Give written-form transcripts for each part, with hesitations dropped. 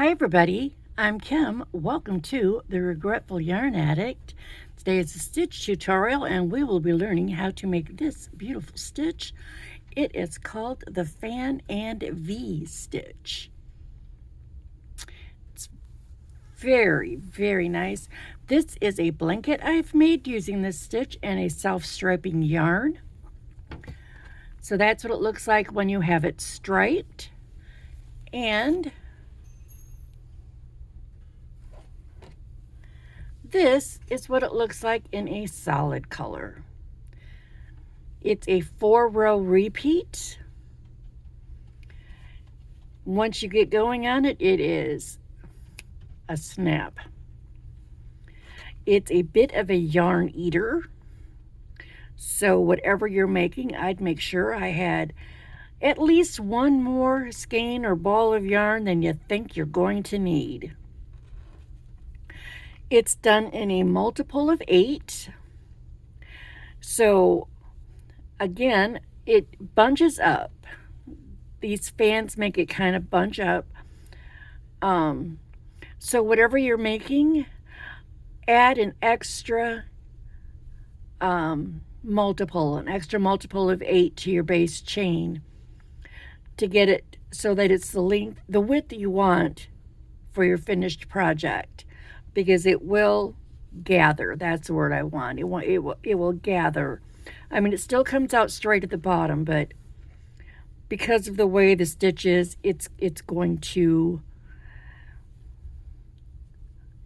Hi everybody, I'm Kim. Welcome to the Regretful Yarn Addict. Today is a stitch tutorial and we will be learning how to make this beautiful stitch. It is called the Fan and V stitch. It's very, very nice. This is a blanket I've made using this stitch and a self-striping yarn. So that's what it looks like when you have it striped. And this is what it looks like in a solid color. It's a 4-row repeat. Once you get going on it, it is a snap. It's a bit of a yarn eater. So whatever you're making, I'd make sure I had at least one more skein or ball of yarn than you think you're going to need. It's done in a multiple of 8. So again, it bunches up. These fans make it kind of bunch up. So whatever you're making, add an extra multiple of 8 to your base chain to get it so that it's the width that you want for your finished project. Because it will gather. That's the word I want. It will gather. I mean, it still comes out straight at the bottom, but because of the way the stitch is, it's going to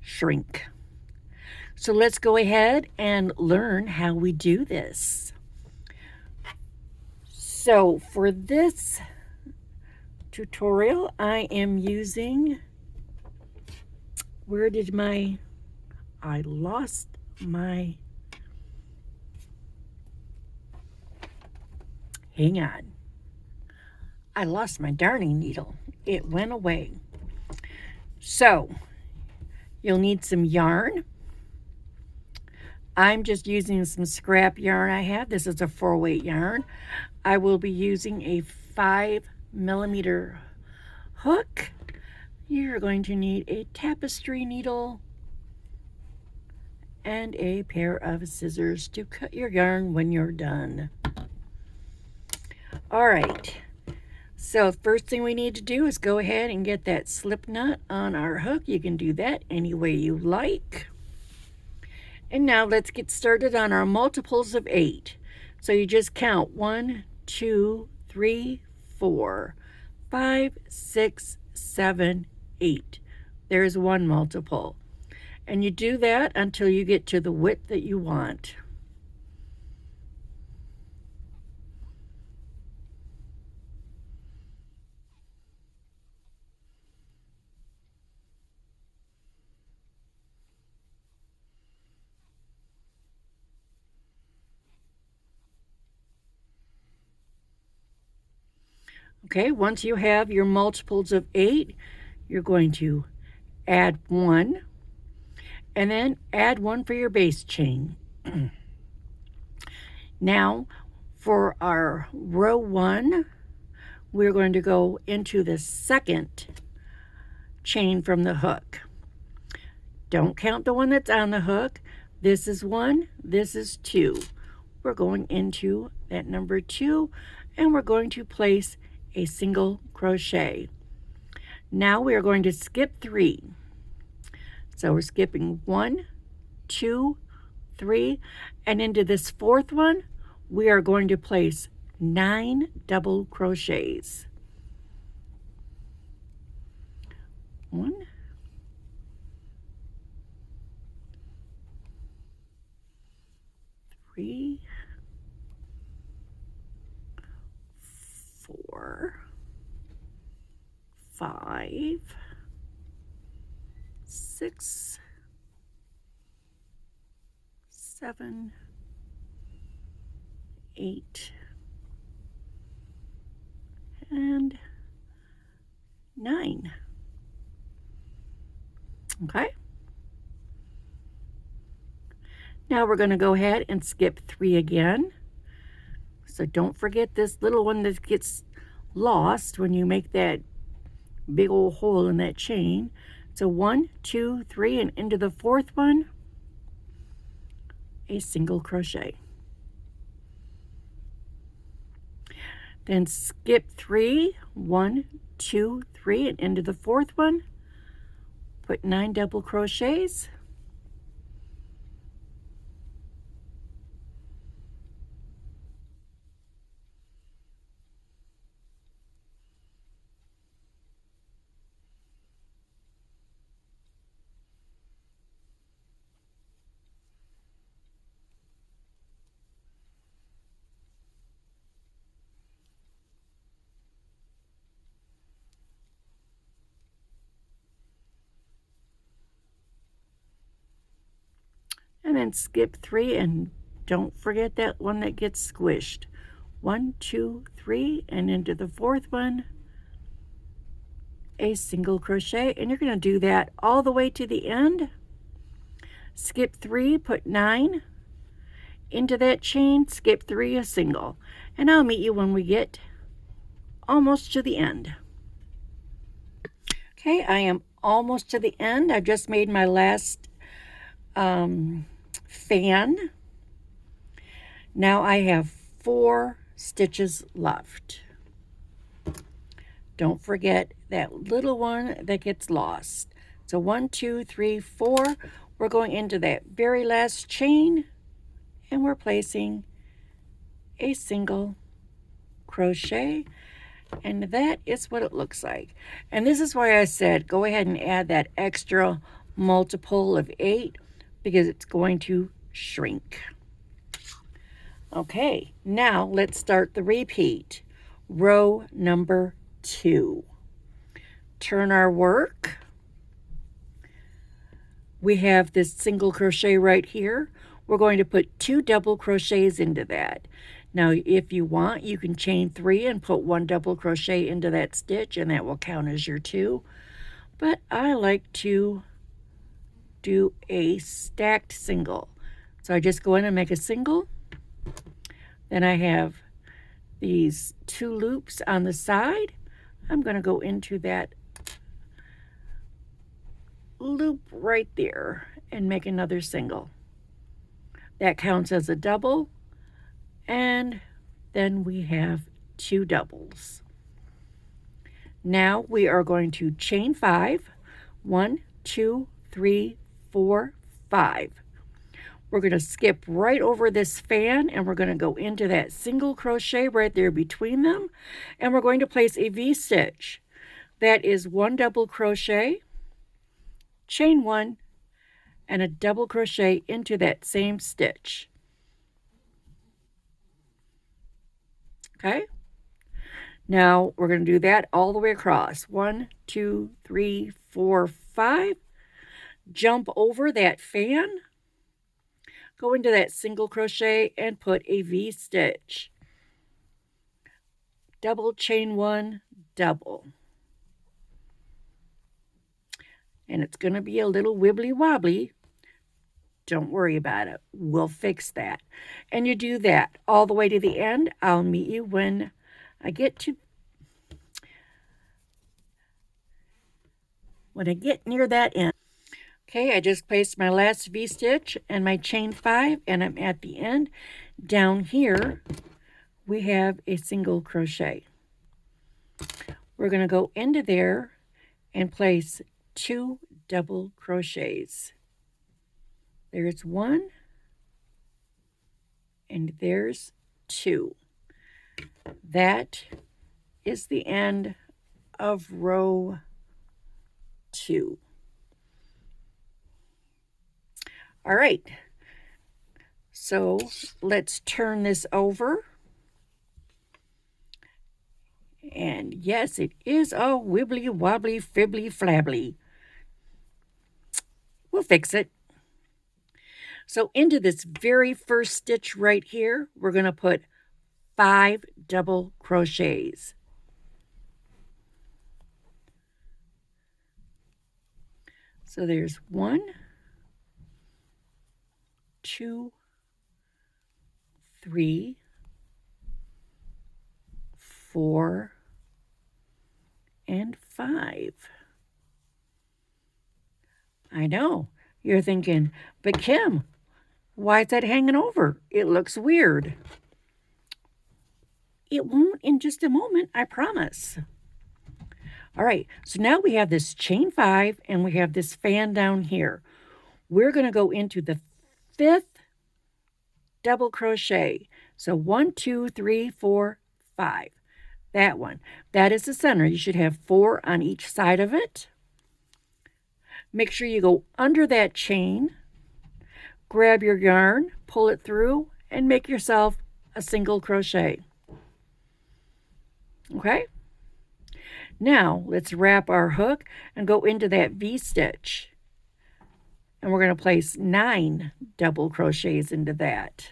shrink. So let's go ahead and learn how we do this. So for this tutorial, I am using, I lost my, hang on. I lost my darning needle. It went away. So you'll need some yarn. I'm just using some scrap yarn I have. This is a 4-weight yarn. I will be using a 5mm hook. You're going to need a tapestry needle and a pair of scissors to cut your yarn when you're done. All right, so first thing we need to do is go ahead and get that slip knot on our hook. You can do that any way you like. And now let's get started on our multiples of 8. So you just count 1, 2, 3, 4, 5, 6, 7, 8. There's one multiple. And you do that until you get to the width that you want. Okay, once you have your multiples of 8, you're going to add 1 and then add 1 for your base chain. Now for our row 1, we're going to go into the second chain from the hook. Don't count the one that's on the hook. This is 1, this is 2. We're going into that number 2 and we're going to place a single crochet. Now we are going to skip 3. So we're skipping 1, 2, 3, and into this 4th one, we are going to place 9 double crochets. 1, 3, 4, 5, 6, 7, 8, and 9. Okay. Now we're going to go ahead and skip 3 again. So don't forget this little one that gets lost when you make that big old hole in that chain. So 1, 2, 3, and into the fourth one, a single crochet. Then skip 3, 1, 2, 3, and into the fourth one, put 9 double crochets. And then skip 3, and don't forget that one that gets squished. 1, 2, 3, and into the fourth one, a single crochet. And you're going to do that all the way to the end. Skip 3, put 9 into that chain, skip 3, a single. And I'll meet you when we get almost to the end. Okay, I am almost to the end. I've just made my last fan. Now I have 4 stitches left. Don't forget that little one that gets lost. So 1, 2, 3, 4. We're going into that very last chain, and we're placing a single crochet, and that is what it looks like. And this is why I said go ahead and add that extra multiple of 8, because it's going to shrink. Okay, now let's start the repeat. Row number 2. Turn our work. We have this single crochet right here. We're going to put 2 double crochets into that. Now, if you want, you can chain 3 and put 1 double crochet into that stitch, and that will count as your 2. But I like to do a stacked single. So I just go in and make a single. Then I have these 2 loops on the side. I'm going to go into that loop right there and make another single. That counts as a double, and then we have 2 doubles. Now we are going to chain 5. 1, 2, 3, 4, 5. We're going to skip right over this fan, and we're going to go into that single crochet right there between them, and we're going to place a V-stitch. That is 1 double crochet, chain 1, and a double crochet into that same stitch. Okay? Now we're going to do that all the way across. 1, 2, 3, 4, 5. Jump over that fan, go into that single crochet and put a V-stitch. Double, chain 1, double. And it's going to be a little wibbly wobbly. Don't worry about it. We'll fix that. And you do that all the way to the end. I'll meet you when I get near that end. Okay, I just placed my last V-stitch and my chain 5, and I'm at the end. Down here, we have a single crochet. We're going to go into there and place 2 double crochets. There's 1, and there's 2. That is the end of row 2. All right, so let's turn this over. And yes, it is a wibbly wobbly fibbly flabbly. We'll fix it. So into this very first stitch right here, we're going to put 5 double crochets. So there's 1, 2, 3, 4, and 5. I know. You're thinking, but Kim, why is that hanging over? It looks weird. It won't in just a moment, I promise. All right, so now we have this chain 5 and we have this fan down here. We're going to go into the 5th double crochet. So 1, 2, 3, 4, 5. That one. That is the center. You should have 4 on each side of it. Make sure you go under that chain, grab your yarn, pull it through, and make yourself a single crochet. Okay? Now, let's wrap our hook and go into that V-stitch. And we're going to place 9 double crochets into that.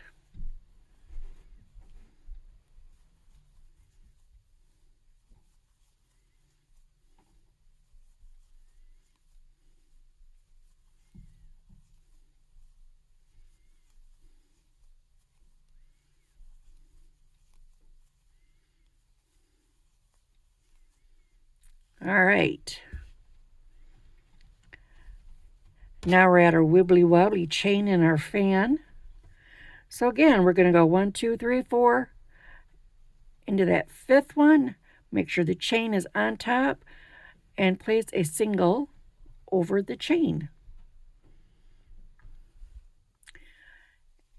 All right. Now we're at our wibbly wobbly chain in our fan. So again, we're going to go 1, 2, 3, 4 into that 5th one. Make sure the chain is on top and place a single over the chain.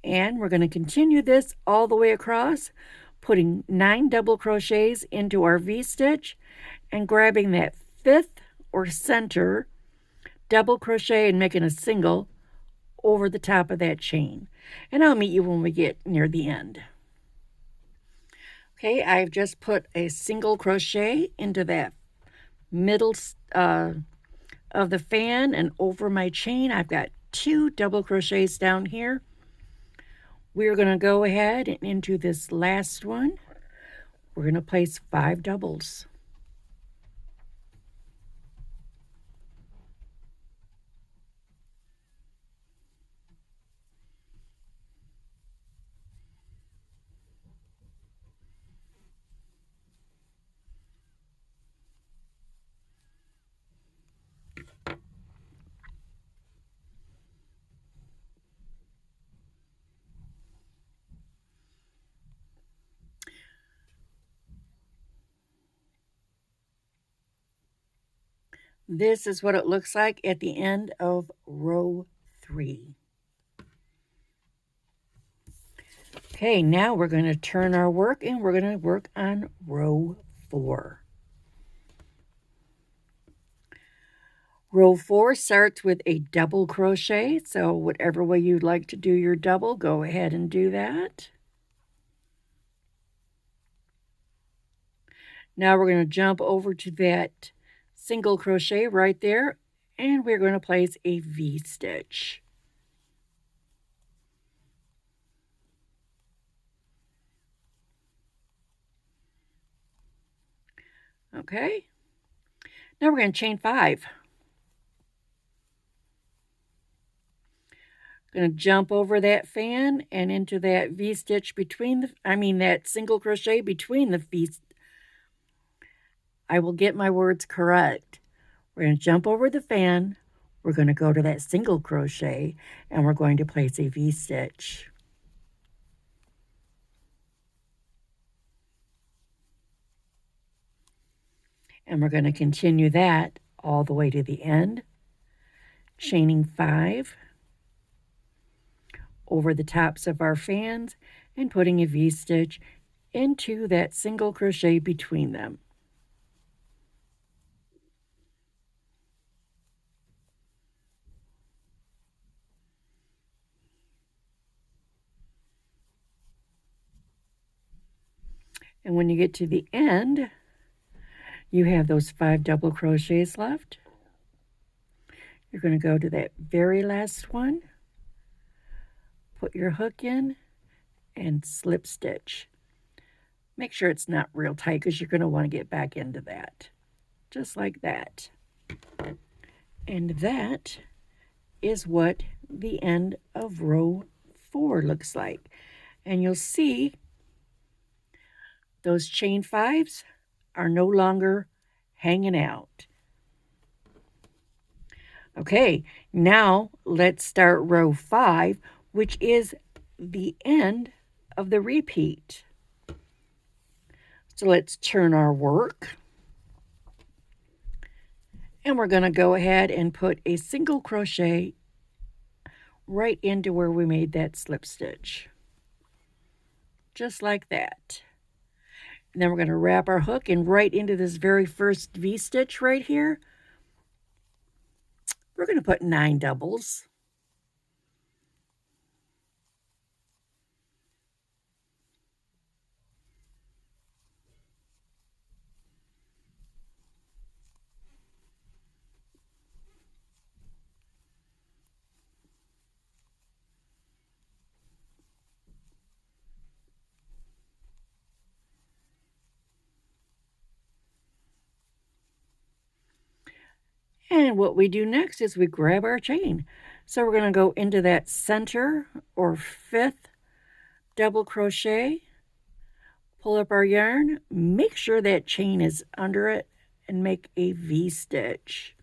And we're going to continue this all the way across, putting 9 double crochets into our V-stitch and grabbing that 5th or center double crochet and making a single over the top of that chain. And I'll meet you when we get near the end. Okay, I've just put a single crochet into that middle of the fan and over my chain. I've got 2 double crochets down here. We're going to go ahead and into this last one. We're going to place 5 doubles. This is what it looks like at the end of row 3. Okay, now we're going to turn our work and we're going to work on row 4. Row 4 starts with a double crochet, so whatever way you'd like to do your double, go ahead and do that. Now we're going to jump over to that single crochet right there, and we're going to place a V-stitch. Okay, now we're going to chain 5. Going to jump over that fan and into that V-stitch between that single crochet between the V. I will get my words correct. We're going to jump over the fan, we're going to go to that single crochet, and we're going to place a V-stitch. And we're going to continue that all the way to the end, chaining 5 over the tops of our fans and putting a V-stitch into that single crochet between them. And when you get to the end, you have those 5 double crochets left. You're going to go to that very last one, put your hook in, and slip stitch. Make sure it's not real tight because you're going to want to get back into that. Just like that. And that is what the end of row 4 looks like. And you'll see those chain 5s are no longer hanging out. Okay, now let's start row 5, which is the end of the repeat. So let's turn our work. And we're going to go ahead and put a single crochet right into where we made that slip stitch. Just like that. And then we're going to wrap our hook and right into this very first V-stitch right here. We're going to put 9 doubles. And what we do next is we grab our chain. So we're going to go into that center or 5th double crochet, pull up our yarn, make sure that chain is under it, and make a V-stitch.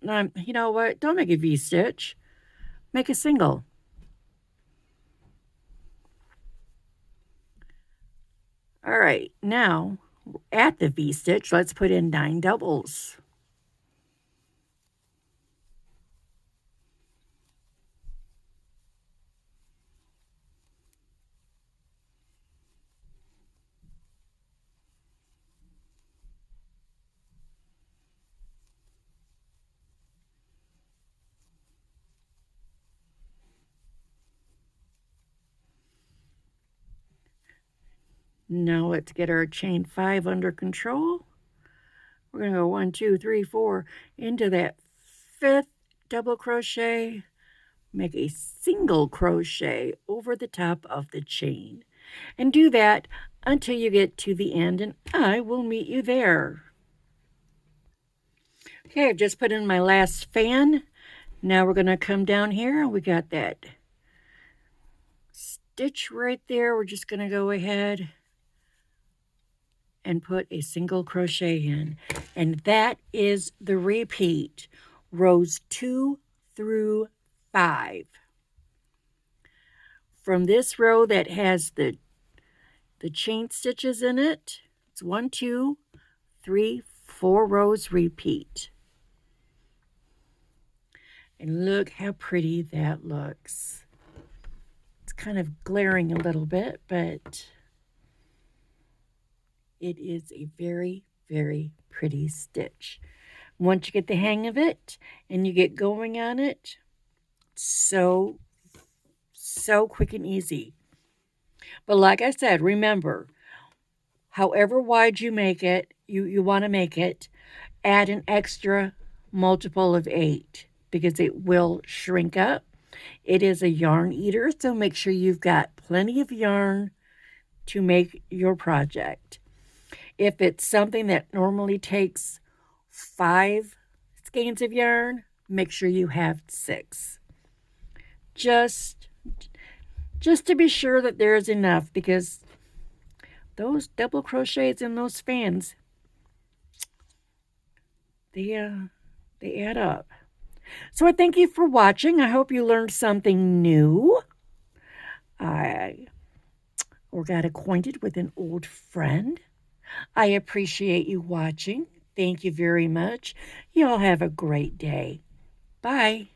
Now, you know what? Don't make a V-stitch. Make a single. All right, now at the V-stitch, let's put in 9 doubles. Now let's get our chain 5 under control. We're going to go 1, 2, 3, 4 into that 5th double crochet. Make a single crochet over the top of the chain. And do that until you get to the end, and I will meet you there. Okay, I've just put in my last fan. Now we're going to come down here. We got that stitch right there. We're just going to go ahead and put a single crochet in. And that is the repeat, rows 2 through 5. From this row that has the chain stitches in it, it's 1, 2, 3, 4 rows repeat. And look how pretty that looks. It's kind of glaring a little bit, but it is a very, very pretty stitch. Once you get the hang of it and you get going on it, so quick and easy. But like I said, remember, however wide you make it, you want to make it, add an extra multiple of 8 because it will shrink up. It is a yarn eater, so make sure you've got plenty of yarn to make your project. If it's something that normally takes 5 skeins of yarn, make sure you have 6. Just to be sure that there's enough, because those double crochets and those fans, they add up. So I thank you for watching. I hope you learned something new. Or got acquainted with an old friend. I appreciate you watching. Thank you very much. You all have a great day. Bye.